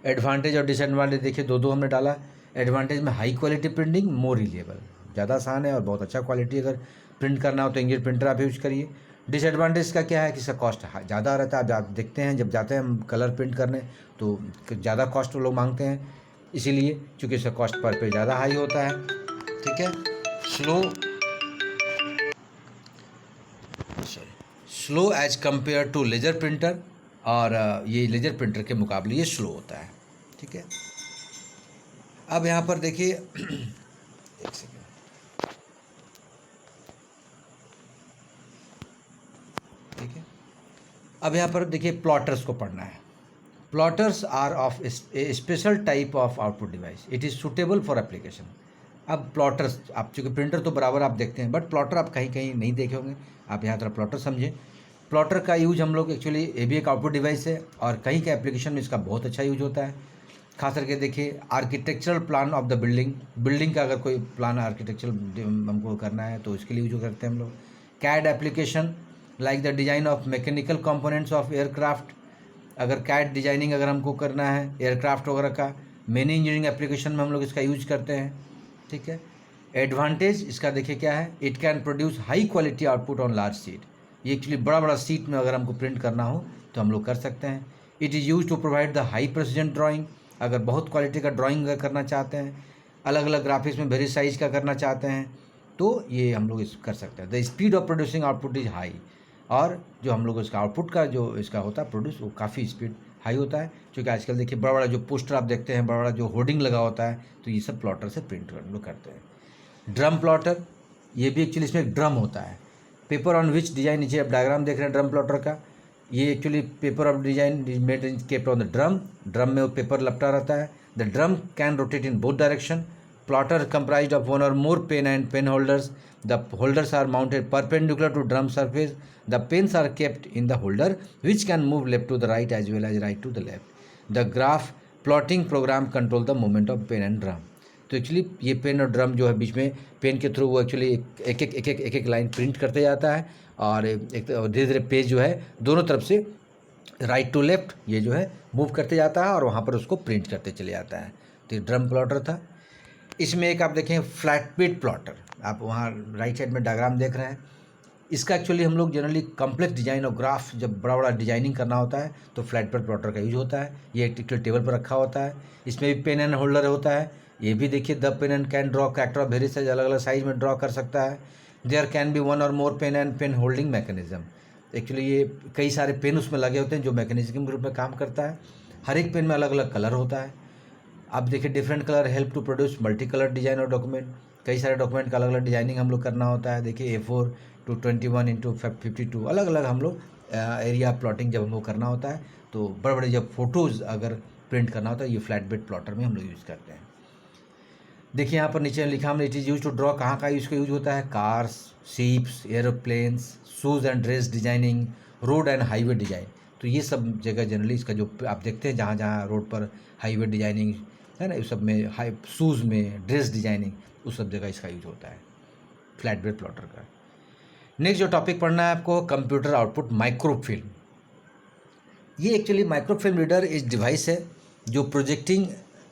एडवांटेज और डिसएडवांटेज देखिए, दो हमने डाला। एडवांटेज में हाई क्वालिटी प्रिंटिंग, मोर रिलेबल, ज़्यादा आसान है और बहुत अच्छा क्वालिटी अगर प्रिंट करना हो तो इंकजेट प्रिंटर आप यूज करिए। डिसएडवांटेज का क्या है कि इसका कॉस्ट ज़्यादा रहता है, आप देखते हैं जब जाते हैं हम कलर प्रिंट करने तो ज़्यादा कॉस्ट लोग मांगते हैं, इसीलिए चूँकि इसका कॉस्ट पर पे ज़्यादा हाई होता है, ठीक है। Slow as compare to laser printer, और ये लेजर प्रिंटर के मुकाबले ये स्लो होता है, ठीक है। अब यहाँ पर देखिए एक सेकेंड, ठीक है। अब यहाँ पर देखिए प्लॉटर्स को पढ़ना है। Plotters are of a special type of output device, it is suitable for application. अब प्लॉटर्स, आप चूँकि प्रिंटर तो बराबर आप देखते हैं, बट प्लॉटर आप कहीं कहीं नहीं देखे होंगे, आप यहाँ तरह प्लॉटर समझें। प्लॉटर का यूज हम लोग एक्चुअली, ये भी एक आउटपुट डिवाइस है और कहीं के एप्लीकेशन में इसका बहुत अच्छा यूज होता है। खास करके देखिए architectural plan of the building का अगर कोई प्लान आर्किटेक्चरल हमको करना है तो इसके लिए यूज करते हैं हम लोग। CAD application like the design of mechanical components of aircraft, अगर कैड डिजाइनिंग अगर हमको करना है एयरक्राफ्ट वगैरह का, मैनी इंजीनियरिंग एप्लीकेशन में हम लोग इसका यूज करते हैं, ठीक है। एडवांटेज इसका देखिए क्या है, it can produce high quality output on large sheet, ये एक्चुअली बड़ा बड़ा सीट में अगर हमको प्रिंट करना हो तो हम लोग कर सकते हैं। It is use to provide the high precision drawing, अगर बहुत क्वालिटी का ड्राइंग अगर करना चाहते हैं, अलग अलग ग्राफिक्स में वेरी साइज का करना चाहते हैं तो ये हम लोग कर सकते हैं। The speed of producing output is high, और जो हम लोग इसका आउटपुट का जो इसका होता है प्रोड्यूस, वो काफ़ी स्पीड हाई होता है। क्योंकि आजकल देखिए बड़ा बड़ा जो पोस्टर आप देखते हैं, बड़ा बड़ा जो होर्डिंग लगा होता है, तो ये सब प्लॉटर से प्रिंट हम लोग करते हैं। ड्रम प्लॉटर, ये भी एक्चुअली इसमें एक ड्रम होता है। पेपर ऑन विच डिजाइन, नीचे आप डायग्राम देख रहे हैं ड्रम प्लॉटर का, ये actually paper of design made in kept on the drum में वो पेपर लपटा रहता है। The drum can rotate in both direction. Plotter comprised of one और more pen and pen holders, the holders are mounted perpendicular to drum surface, the pens are kept in the holder which can move left to the right as well as right to the left. The graph plotting program control the movement of pen and drum. तो actually ये pen और drum जो है बीच में pen के through वो actually एक line print करते जाता है, और एक धीरे धीरे पेज जो है दोनों तरफ से राइट टू लेफ्ट ये जो है मूव करते जाता है और वहाँ पर उसको प्रिंट करते चले जाता है। तो ये ड्रम प्लॉटर था। इसमें एक आप देखें फ्लैट बेड प्लॉटर, आप वहाँ राइट साइड में डायग्राम देख रहे हैं। इसका एक्चुअली हम लोग जनरली कॉम्प्लेक्स डिजाइन और ग्राफ जब बड़ा बड़ा डिजाइनिंग करना होता है तो फ्लैट बेड प्लॉटर का यूज होता है। ये एक टेबल पर रखा होता है, इसमें भी पेन एंड होल्डर होता है। ये भी देखिए the pen and can draw character of various size, अलग अलग साइज में ड्रॉ कर सकता है। देयर कैन बी वन और more pen and pen holding mechanism, actually ये कई सारे पेन उसमें लगे होते हैं जो मैकेनिज्म के रूप में काम करता है। हर एक पेन में अलग अलग कलर होता है। आप देखिए different colour help to produce multi colour design और डॉक्यूमेंट, कई सारे डॉक्यूमेंट का अलग अलग डिजाइनिंग हम लोग करना होता है। देखिए A4 to 21x52 अलग अलग हम लोग एरिया प्लॉटिंग जब हम लोग करना होता है तो बड़े बड़े जब फोटोज़ अगर प्रिंट करना होता है ये फ्लैट बेड प्लॉटर में हम लोग यूज़ करते हैं। देखिए यहाँ पर नीचे लिखा हमने, it is use to draw, कहाँ का इसका यूज होता है, cars, ships, aeroplanes, shoes and dress designing, road and highway design. तो ये सब जगह जनरली इसका जो आप देखते हैं जहाँ जहाँ रोड पर हाईवे डिजाइनिंग है ना, इस सब में हाई शूज़ में ड्रेस डिजाइनिंग, उस सब जगह इसका यूज होता है फ्लैट ब्रेड प्लॉटर का। नेक्स्ट जो टॉपिक पढ़ना है आपको, कंप्यूटर आउटपुट माइक्रोफिल्म। ये actually microfilm reader is device है जो प्रोजेक्टिंग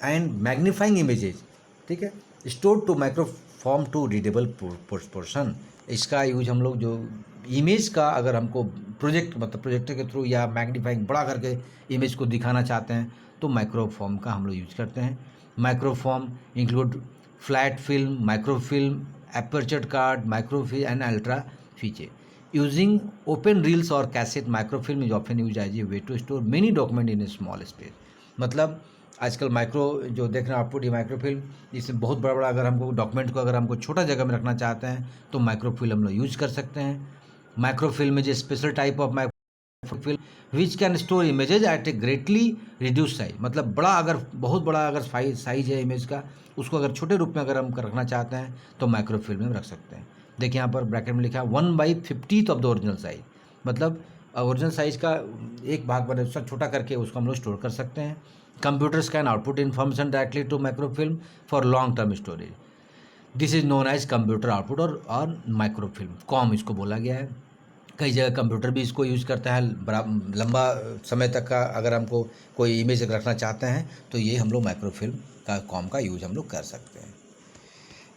एंड मैग्नीफाइंग इमेजेज, ठीक है, store to microform to readable portion. इसका यूज हम लोग जो इमेज का अगर हमको प्रोजेक्ट मतलब प्रोजेक्टर के थ्रू या मैग्नीफाइंग बड़ा करके इमेज को दिखाना चाहते हैं तो माइक्रोफॉर्म का हम लोग यूज करते हैं। Microform include flat film, microfilm, aperture card, microfilm and ultra feature. Using open reels और cassette, microfilm is often use as a way to store many document in a small space. मतलब आजकल micro जो देख रहे हैं output, ये microfilm, इसमें बहुत बड़ा बड़ा अगर हमको डॉक्यूमेंट को अगर हमको छोटा जगह में रखना चाहते हैं तो माइक्रोफिल्म हम लोग यूज कर सकते हैं। Microfilm is a special type of microfilm which can store images at a greatly reduce size. मतलब बड़ा अगर बहुत बड़ा अगर साइज है इमेज का, उसको अगर छोटे रूप में अगर हम रखना चाहते हैं तो माइक्रोफिल्म में रख सकते हैं। देखिए यहाँ पर ब्रैकेट में लिखा है 1/50 ऑफ द ओरिजिनल साइज, मतलब ओरिजिनल साइज का एक भाग बने उसका छोटा करके उसको हम लोग स्टोर कर सकते हैं। Computers can output information directly to microfilm for long term storage. This is known as computer output और माइक्रोफिल्म, कॉम इसको बोला गया है। कई जगह कंप्यूटर भी इसको यूज़ करता है, बड़ा लंबा समय तक का अगर हमको कोई इमेज रखना चाहते हैं तो ये हम लोग माइक्रोफिल्म का कॉम का यूज़ हम लोग कर सकते हैं।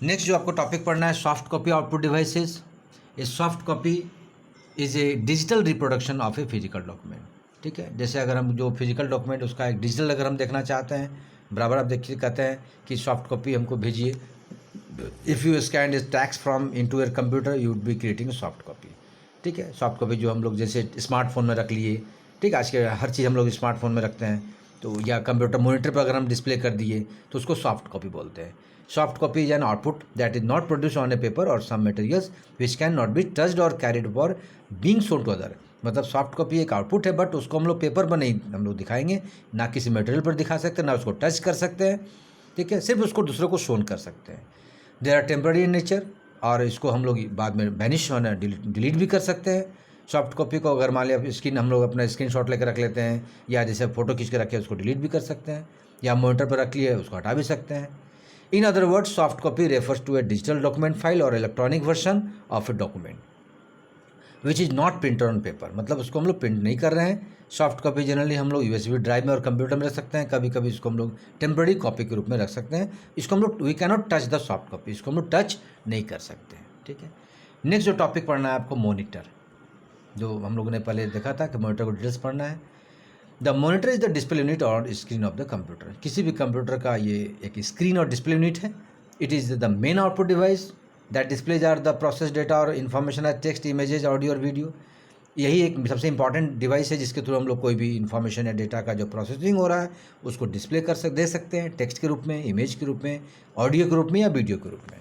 नेक्स्ट जो आपको टॉपिक पढ़ना है, soft copy output devices. A soft copy is a digital reproduction of a physical document, ठीक है। जैसे अगर हम जो फिजिकल डॉक्यूमेंट उसका एक डिजिटल अगर हम देखना चाहते हैं, बराबर आप देखिए कहते हैं कि सॉफ्ट कॉपी हमको भेजिए, if you scan is tax from into your computer you would be creating a soft copy, ठीक है। सॉफ्ट कॉपी जो हम लोग जैसे स्मार्टफोन में रख लिए, ठीक है, आज के हर चीज़ हम लोग स्मार्टफोन में रखते हैं, तो या कंप्यूटर मॉनिटर पर अगर हम डिस्प्ले कर दिए तो उसको सॉफ्ट कॉपी बोलते हैं। Soft copy is an output that is not produce on a paper और some materials which can not be touched और carried for being shown to other. मतलब सॉफ्ट कॉपी एक आउटपुट है, बट उसको हम लोग पेपर पर नहीं हम लोग दिखाएंगे, ना किसी मटेरियल पर दिखा सकते हैं, ना उसको टच कर सकते हैं, ठीक है, सिर्फ उसको दूसरों को शोन कर सकते हैं। They are temporary in nature, और इसको हम लोग बाद में बैनिश होना डिलीट भी कर सकते हैं। सॉफ्ट कॉपी को अगर मान लिया स्क्रीन हम लोग अपना स्क्रीनशॉट लेकर रख लेते हैं, या जैसे फ़ोटो खींच के रखे उसको डिलीट भी कर सकते हैं, या मॉनिटर पर रख लिए उसको हटा भी सकते हैं। In other words soft copy refers to a digital document file और electronic version of a document which is not printed on paper. मतलब उसको हम लोग प्रिंट नहीं कर रहे हैं। सॉफ्ट कॉपी जनरली हम लोग यूएसबी ड्राइव में और कंप्यूटर में रख सकते हैं, कभी कभी इसको हम लोग टेम्पररी कॉपी के रूप में रख सकते हैं। इसको हम लोग we can not touch the soft copy, इसको हम लोग टच नहीं कर सकते हैं, ठीक है। नेक्स्ट जो टॉपिक पढ़ना है आपको, मॉनिटर, जो हम लोगों ने पहले देखा था कि मॉनिटर को डिटेल्स पढ़ना है। The monitor is the display unit और स्क्रीन ऑफ द कंप्यूटर। किसी भी कंप्यूटर का ये एक स्क्रीन और डिस्प्ले यूनिट है। It is the main output device that displays are the process data और information as text, images, audio और वीडियो। यही एक सबसे इंपॉर्टेंट डिवाइस है जिसके थ्रू हम लोग कोई भी इन्फॉर्मेशन या डेटा का जो प्रोसेसिंग हो रहा है उसको डिस्प्ले दे सकते हैं, टेक्स्ट के रूप में, इमेज के रूप में, ऑडियो के रूप में या वीडियो के रूप में।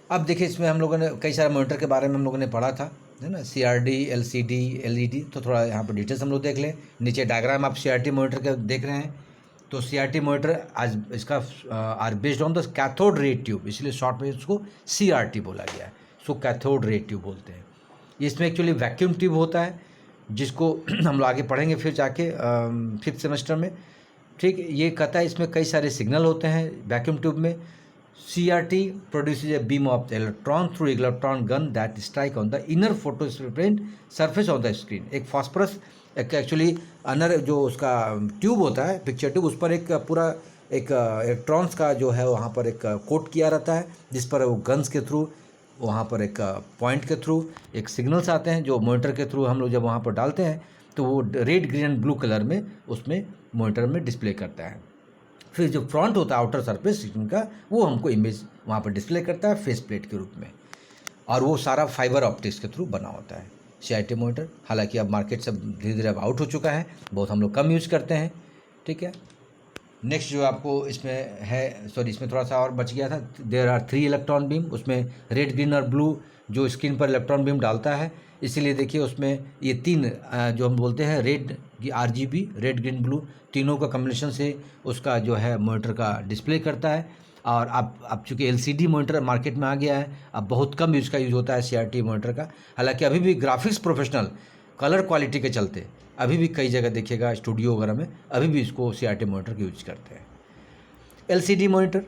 अब देखिए इसमें हम लोगों ने कई सारे मॉनिटर के बारे में हम लोगों ने पढ़ा था, है ना, CRD, LCD, LED। तो थोड़ा यहाँ पर डिटेल्स हम लोग देख लें। नीचे डायग्राम आप CRT मॉनिटर के देख रहे हैं, तो CRT मॉनिटर आज इसका are based on the cathode ray tube, इसलिए शॉर्ट में उसको CRT बोला गया है। इसको कैथोड रे ट्यूब बोलते हैं। इसमें एक्चुअली वैक्यूम ट्यूब होता है जिसको हम लोग आगे पढ़ेंगे फिर जाके 5th सेमेस्टर में, ठीक। ये कहता है इसमें कई सारे सिग्नल होते हैं वैक्यूम ट्यूब में। CRT produces a beam of electron through electron gun that strike on the inner photoresistant surface of the screen। एक फॉस्फोरस एक एक्चुअली अनर जो उसका ट्यूब होता है, पिक्चर ट्यूब, उस पर एक पूरा एक इलेक्ट्रॉन्स का जो है वहाँ पर एक कोट किया रहता है, जिस पर वो गन्स के थ्रू वहाँ पर एक पॉइंट के थ्रू एक सिग्नल्स आते हैं जो मॉनिटर के थ्रू हम लोग जब वहाँ पर डालते हैं तो वो red, green and blue colour में उसमें मॉनिटर में डिस्प्ले करता है। फिर जो फ्रंट होता है आउटर सरफेस का, वो हमको इमेज वहाँ पर डिस्प्ले करता है फेस प्लेट के रूप में, और वो सारा फाइबर ऑप्टिक्स के थ्रू बना होता है CRT मॉनिटर। हालांकि अब मार्केट से धीरे धीरे अब आउट हो चुका है, बहुत हम लोग कम यूज़ करते हैं, ठीक है। नेक्स्ट जो आपको इसमें है, सॉरी इसमें थोड़ा सा और बच गया था, देयर आर 3 इलेक्ट्रॉन बीम। उसमें रेड, ग्रीन और ब्लू जो स्क्रीन पर इलेक्ट्रॉन बीम डालता है, इसीलिए देखिए उसमें ये 3 जो हम बोलते हैं red RGB, red, green, blue, तीनों का कम्बिनेशन से उसका जो है मॉनिटर का डिस्प्ले करता है। और अब चूँकि LCD मॉनिटर मार्केट में आ गया है, अब बहुत कम इसका यूज़ होता है CRT मॉनिटर का। हालांकि अभी भी ग्राफिक्स प्रोफेशनल कलर क्वालिटी के चलते अभी भी कई जगह देखिएगा स्टूडियो वगैरह में अभी भी इसको CRT मॉनिटर का यूज करते हैं। LCD मॉनिटर,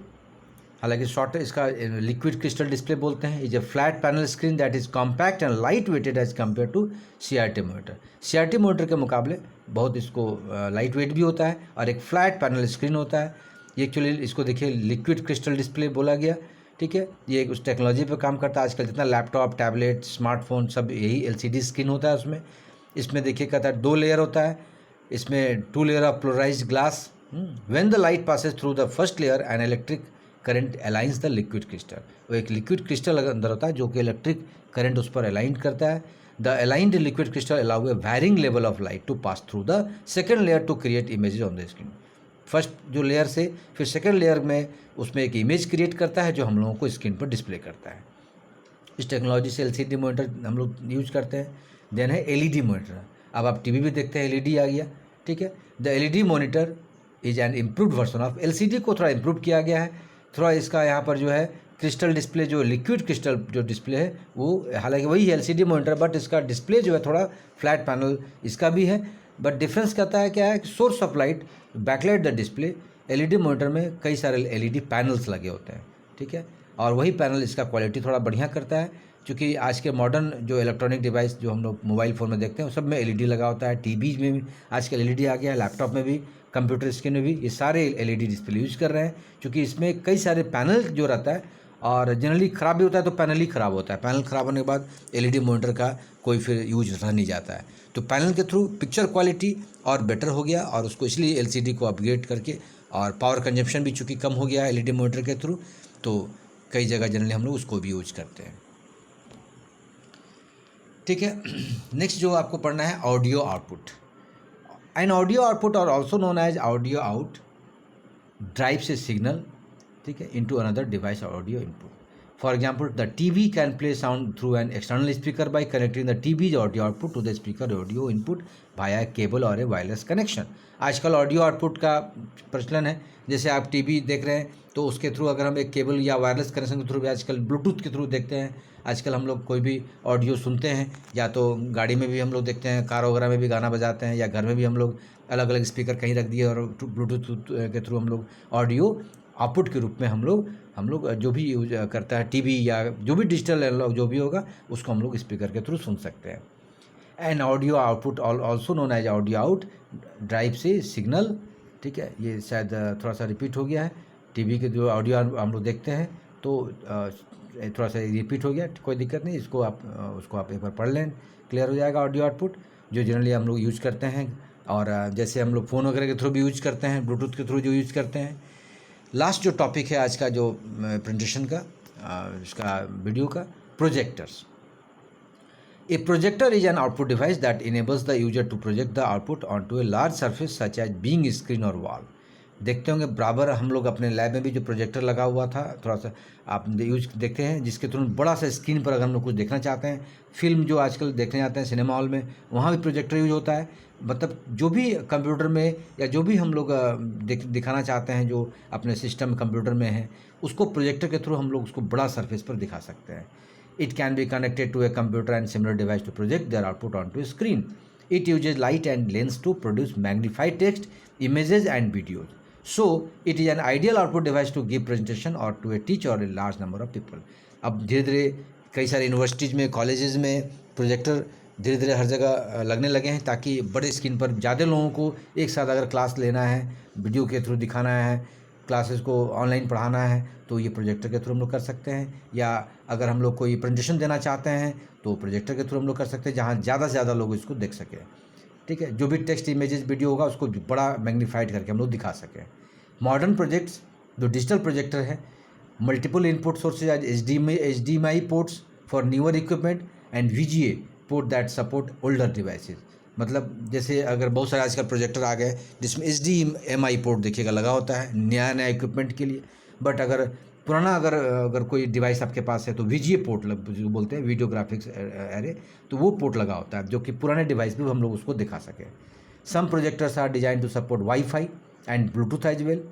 हालांकि शॉर्ट इसका लिक्विड क्रिस्टल डिस्प्ले बोलते हैं, is a flat panel screen that is compact and light weighted as compare to CRT monitor. CRT monitor के मुकाबले बहुत इसको लाइट वेट भी होता है और एक फ्लैट पैनल स्क्रीन होता है। ये एक्चुअली इसको देखिए लिक्विड क्रिस्टल डिस्प्ले बोला गया, ठीक है। ये उस टेक्नोलॉजी पर काम करता है। आजकल जितना लैपटॉप, टैबलेट, स्मार्टफोन सब यही LCD स्क्रीन होता है उसमें। इसमें देखिए कहता है 2 लेयर होता है, इसमें 2 layer of polarised glass. When the light passes through the first layer an electric current aligns the liquid crystal. वो एक लिक्विड क्रिस्टल अंदर होता है जो कि इलेक्ट्रिक करंट उस पर अलाइन करता है। The aligned liquid crystal allow a varying level of light to pass through the second layer to create images on the screen. First जो लेयर से फिर सेकेंड लेयर में उसमें एक इमेज क्रिएट करता है जो हम लोगों को स्क्रीन पर डिस्प्ले करता है। इस टेक्नोलॉजी से LCD मॉनिटर हम लोग यूज करते हैं। देन है LED मॉनिटर। अब आप TV भी देखते हैं, LED आ गया, ठीक है। The LED monitor is an improved version of LCD को थोड़ा इम्प्रूव किया गया है। थोड़ा इसका यहाँ पर जो है क्रिस्टल डिस्प्ले, जो लिक्विड क्रिस्टल जो डिस्प्ले है वो हालांकि वही है LCD मॉनिटर, बट इसका डिस्प्ले जो है थोड़ा फ्लैट पैनल इसका भी है। बट डिफरेंस कहता है क्या है कि source of light backlight the display. LED monitor में कई सारे LED पैनल्स लगे होते हैं, ठीक है, और वही पैनल इसका क्वालिटी थोड़ा बढ़िया करता है। क्योंकि आज के मॉडर्न जो इलेक्ट्रॉनिक डिवाइस जो हम लोग मोबाइल फ़ोन में देखते हैं सब में LED लगा होता है। TV में भी आजकल LED आ गया है, लैपटॉप में भी, कंप्यूटर स्क्रीन में भी ये सारे LED डिस्प्ले यूज़ कर रहे हैं। क्योंकि इसमें कई सारे पैनल जो रहता है और जनरली ख़राब भी होता है तो पैनल ही ख़राब होता है। पैनल ख़राब होने के बाद LED मॉनिटर का कोई फिर यूज रह नहीं जाता है। तो पैनल के थ्रू पिक्चर क्वालिटी और बेटर हो गया और उसको इसलिए LCD को अपग्रेड करके, और पावर कंजप्शन भी चूँकि कम हो गया है LED मॉनिटर के थ्रू, तो कई जगह जनरली हम लोग उसको भी यूज करते हैं, ठीक है। नेक्स्ट जो आपको पढ़ना है audio output. An audio output और also known as audio out drives a signal, ठीक है, into another device audio input. For example, the TV can play sound through an external speaker by connecting the TV's audio output to the speaker audio input via a cable or a wireless connection. आजकल audio output का प्रचलन है। जैसे आप TV देख रहे हैं तो उसके थ्रू अगर हम एक केबल या वायरलेस कनेक्शन के थ्रू भी, आजकल ब्लूटूथ के थ्रू देखते हैं। आजकल हम लोग कोई भी ऑडियो सुनते हैं या तो गाड़ी में भी हम लोग देखते हैं, कार वगैरह में भी गाना बजाते हैं, या घर में भी हम लोग अलग अलग स्पीकर कहीं रख दिए और ब्लूटूथ के थ्रू हम लोग ऑडियो आउटपुट के रूप में हम लोग जो भी यूज करता है TV या जो भी डिजिटल एनालॉग जो भी होगा उसको हम लोग स्पीकर के थ्रू सुन सकते हैं। And audio output also known as audio out drive से सिग्नल, ठीक है। ये शायद थोड़ा सा रिपीट हो गया है। TV के जो ऑडियो हम लोग देखते हैं तो थोड़ा सा रिपीट हो गया, कोई दिक्कत नहीं, इसको आप एक बार पढ़ लें, क्लियर हो जाएगा। ऑडियो आउटपुट जो जनरली हम लोग यूज करते हैं और जैसे हम लोग फ़ोन वगैरह के थ्रू भी यूज करते हैं, ब्लूटूथ के थ्रू जो यूज करते हैं। लास्ट जो टॉपिक है आज का जो प्रेजेंटेशन का इसका वीडियो का, projectors. A projector is an output device that enables the user to project the output on to a large surface such as being screen और वॉल। देखते होंगे बराबर हम लोग अपने लैब में भी जो प्रोजेक्टर लगा हुआ था, थोड़ा सा आप यूज देखते हैं, जिसके थ्रू बड़ा सा स्क्रीन पर अगर हम लोग कुछ देखना चाहते हैं, फिल्म जो आजकल देखने जाते हैं सिनेमा हॉल में, वहाँ भी प्रोजेक्टर यूज होता है। मतलब जो भी कंप्यूटर में या जो भी हम लोग दिखाना चाहते हैं जो अपने सिस्टम कंप्यूटर में है, उसको प्रोजेक्टर के थ्रू हम लोग उसको बड़ा सरफेस पर दिखा सकते हैं। It can be connected to a computer and similar device to project their output on to screen. It uses light and lens to produce magnified text, images and videos. So it is an ideal output device to give presentation or to a teach or a large number of people. अब धीरे धीरे कई सारे universities में, colleges में projector धीरे धीरे हर जगह लगने लगे हैं ताकि बड़े स्क्रीन पर ज़्यादा लोगों को एक साथ अगर क्लास लेना है, वीडियो के थ्रू दिखाना है, क्लासेस को ऑनलाइन पढ़ाना है, तो ये प्रोजेक्टर के थ्रू हम लोग कर सकते हैं। या अगर हम लोग कोई प्रेजेंटेशन देना चाहते हैं तो प्रोजेक्टर के थ्रू हम लोग कर सकते हैं, जहाँ ज़्यादा से ज़्यादा लोग इसको देख सकें, ठीक है। जो भी टेक्स्ट, इमेजेस, वीडियो होगा उसको बड़ा मैग्नीफाइड करके हम लोग दिखा सकें। मॉडर्न प्रोजेक्ट्स जो डिजिटल प्रोजेक्टर है, multiple input sources as HDMI ports for newer equipment and VGA port that support older devices. मतलब जैसे अगर बहुत सारे आजकल प्रोजेक्टर आ गए जिसमें HDMI पोर्ट देखिएगा लगा होता है नया इक्विपमेंट के लिए। बट अगर पुराना अगर कोई डिवाइस आपके पास है तो VGA पोर्ट जो बोलते हैं, वीडियो ग्राफिक्स एरे, तो वो पोर्ट लगा होता है जो कि पुराने डिवाइस भी हम लोग उसको दिखा सकें। Some projectors are design to support wifi and Bluetooth as well.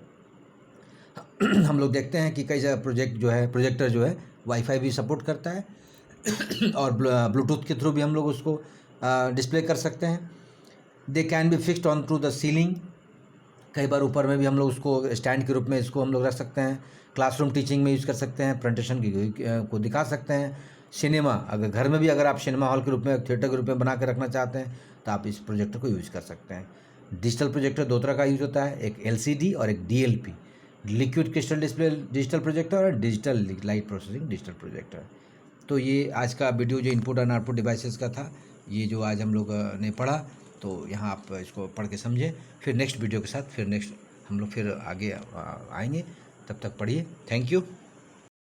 हम लोग देखते हैं कि कई जगह प्रोजेक्टर जो है वाईफाई भी सपोर्ट करता है और ब्लूटूथ के थ्रू भी हम लोग उसको डिस्प्ले कर सकते हैं। They can be fixed on to the ceiling, कई बार ऊपर में भी हम लोग उसको स्टैंड के रूप में इसको हम लोग रख सकते हैं। क्लासरूम टीचिंग में यूज़ कर सकते हैं, प्रेजेंटेशन को दिखा सकते हैं। सिनेमा, अगर घर में भी अगर आप सिनेमा हॉल के रूप में, थिएटर के रूप में बना के रखना चाहते हैं तो आप इस प्रोजेक्टर को यूज़ कर सकते हैं। डिजिटल प्रोजेक्टर दो तरह का यूज़ होता है, एक LCD और एक DLP, liquid crystal display digital projector और digital light processing digital projector. तो ये आज का वीडियो जो इनपुट एंड आउटपुट डिवाइसेस का था, ये जो आज हम लोग ने पढ़ा, तो यहाँ आप इसको पढ़ के समझें। फिर नेक्स्ट वीडियो के साथ हम लोग फिर आगे आएंगे। तब तक पढ़िए। Thank you.